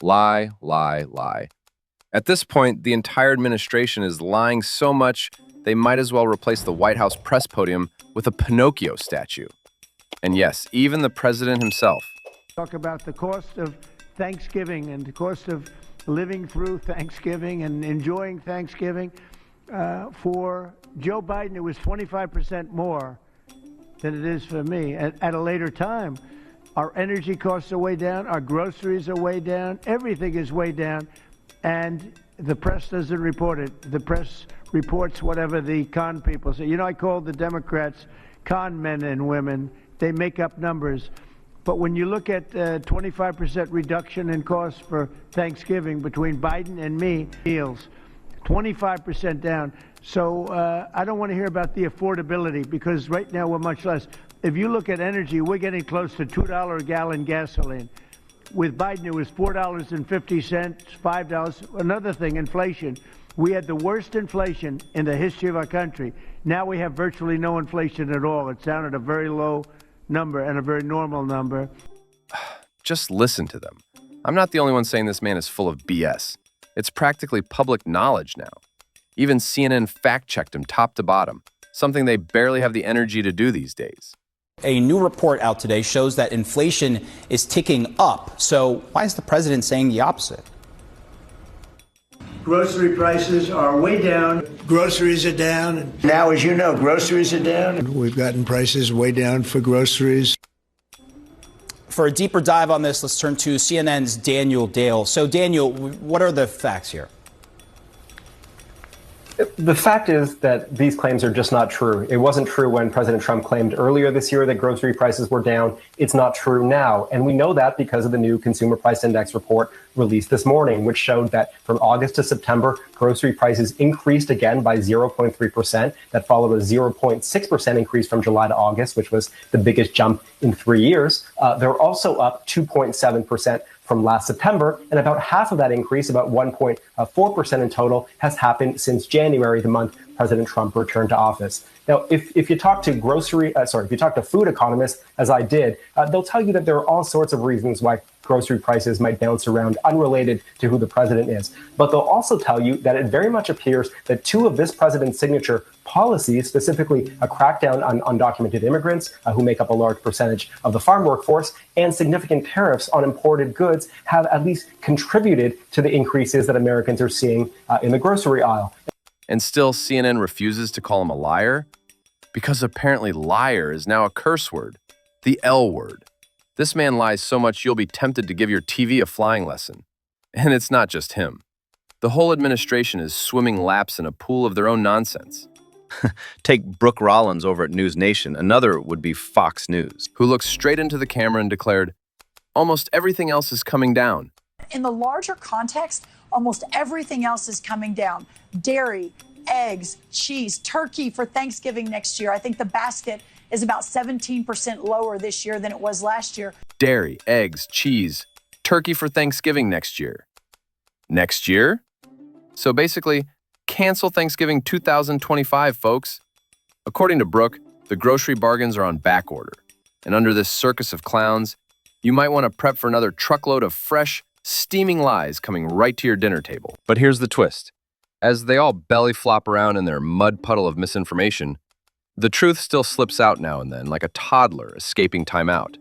Lie, lie, lie. At this point, the entire administration is lying so much they might as well replace the White House press podium with a Pinocchio statue. And yes, even the president himself. Talk about the cost of Thanksgiving and the cost of living through Thanksgiving and enjoying Thanksgiving. For Joe Biden, it was 25% more than it is for me. At a later time, our energy costs are way down, our groceries are way down, everything is way down, and the press doesn't report it. The press reports whatever the con people say. You know, I call the Democrats con men and women. They make up numbers. But when you look at 25% reduction in costs for Thanksgiving between Biden and me, meals, 25% down. So I don't want to hear about the affordability because right now we're much less. If you look at energy, we're getting close to $2 a gallon gasoline. With Biden, it was $4.50, $5. Another thing, inflation. We had the worst inflation in the history of our country. Now we have virtually no inflation at all. It's down at a very low number and a very normal number. Just listen to them. I'm not the only one saying this man is full of BS. It's practically public knowledge now. Even CNN fact-checked him top to bottom, something they barely have the energy to do these days. A new report out today shows that inflation is ticking up. So why is the president saying the opposite? Grocery prices are way down. Groceries are down. Now, as you know, groceries are down. We've gotten prices way down for groceries. For a deeper dive on this, let's turn to CNN's Daniel Dale. So, Daniel, what are the facts here? The fact is that these claims are just not true. It wasn't true when President Trump claimed earlier this year that grocery prices were down. It's not true now. And we know that because of the new Consumer Price Index report released this morning, which showed that from August to September, grocery prices increased again by 0.3%. That followed a 0.6% increase from July to August, which was the biggest jump in 3 years. They're also up 2.7% from last September, and about half of that increase, about 1.4% in total, has happened since January, the month President Trump returned to office. Now, if you talk to if you talk to food economists, as I did, they'll tell you that there are all sorts of reasons why grocery prices might bounce around unrelated to who the president is. But they'll also tell you that it very much appears that two of this president's signature policies, specifically a crackdown on undocumented immigrants who make up a large percentage of the farm workforce, and significant tariffs on imported goods have at least contributed to the increases that Americans are seeing in the grocery aisle. And still CNN refuses to call him a liar? Because apparently liar is now a curse word, the L word. This man lies so much you'll be tempted to give your TV a flying lesson. And it's not just him. The whole administration is swimming laps in a pool of their own nonsense. Take Brooke Rollins over at News Nation, another would be Fox News, who looked straight into the camera and declared, "Almost everything else is coming down." In the larger context, almost everything else is coming down. Dairy, eggs, cheese, turkey for Thanksgiving next year. I think the basket is about 17% lower this year than it was last year. Dairy, eggs, cheese, turkey for Thanksgiving next year. Next year? So basically, cancel Thanksgiving 2025, folks. According to Brooke, the grocery bargains are on back order. And under this circus of clowns, you might want to prep for another truckload of fresh, steaming lies coming right to your dinner table. But here's the twist. As they all belly flop around in their mud puddle of misinformation, the truth still slips out now and then, like a toddler escaping timeout.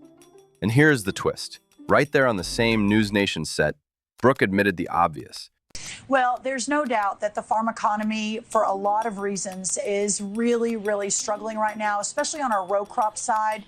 And here's the twist. Right there on the same News Nation set, Brooke admitted the obvious. Well, there's no doubt that the farm economy, for a lot of reasons, is really, really struggling right now, especially on our row crop side.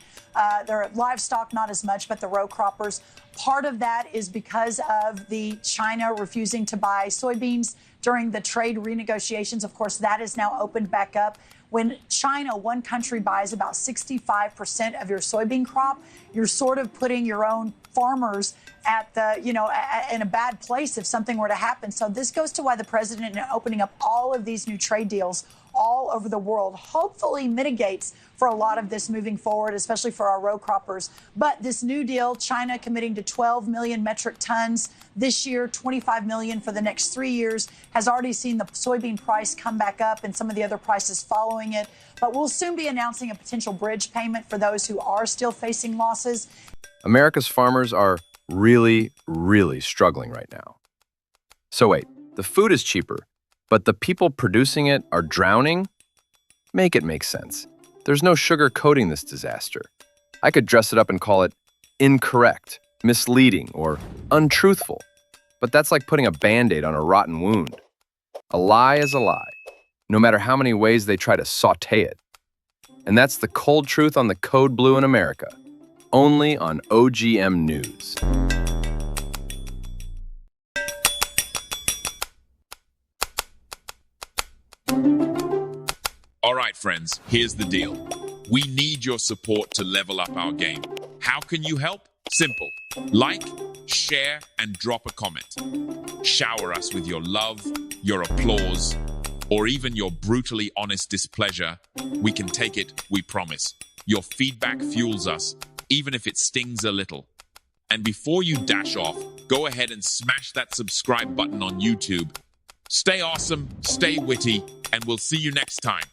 Their livestock, not as much, but the row croppers. Part of that is because of the China refusing to buy soybeans during the trade renegotiations. Of course, that is now opened back up. When China, one country, buys about 65% of your soybean crop, you're sort of putting your own farmers at the, in a bad place if something were to happen. So this goes to why the president, in opening up all of these new trade deals all over the world, hopefully mitigates for a lot of this moving forward, especially for our row croppers. But this new deal, China committing to 12 million metric tons this year, 25 million for the next 3 years, has already seen the soybean price come back up and some of the other prices following it. But we'll soon be announcing a potential bridge payment for those who are still facing losses. America's farmers are really, really struggling right now. So wait, the food is cheaper, but the people producing it are drowning? Make it make sense. There's no sugar coating this disaster. I could dress it up and call it incorrect, misleading, or untruthful. But that's like putting a Band-Aid on a rotten wound. A lie is a lie, no matter how many ways they try to saute it. And that's the cold truth on the Code Blue in America, only on OGM News. All right, friends, here's the deal. We need your support to level up our game. How can you help? Simple. Like, share, and drop a comment. Shower us with your love, your applause, or even your brutally honest displeasure. We can take it, we promise. Your feedback fuels us, even if it stings a little. And before you dash off, go ahead and smash that subscribe button on YouTube. Stay awesome, stay witty, and we'll see you next time.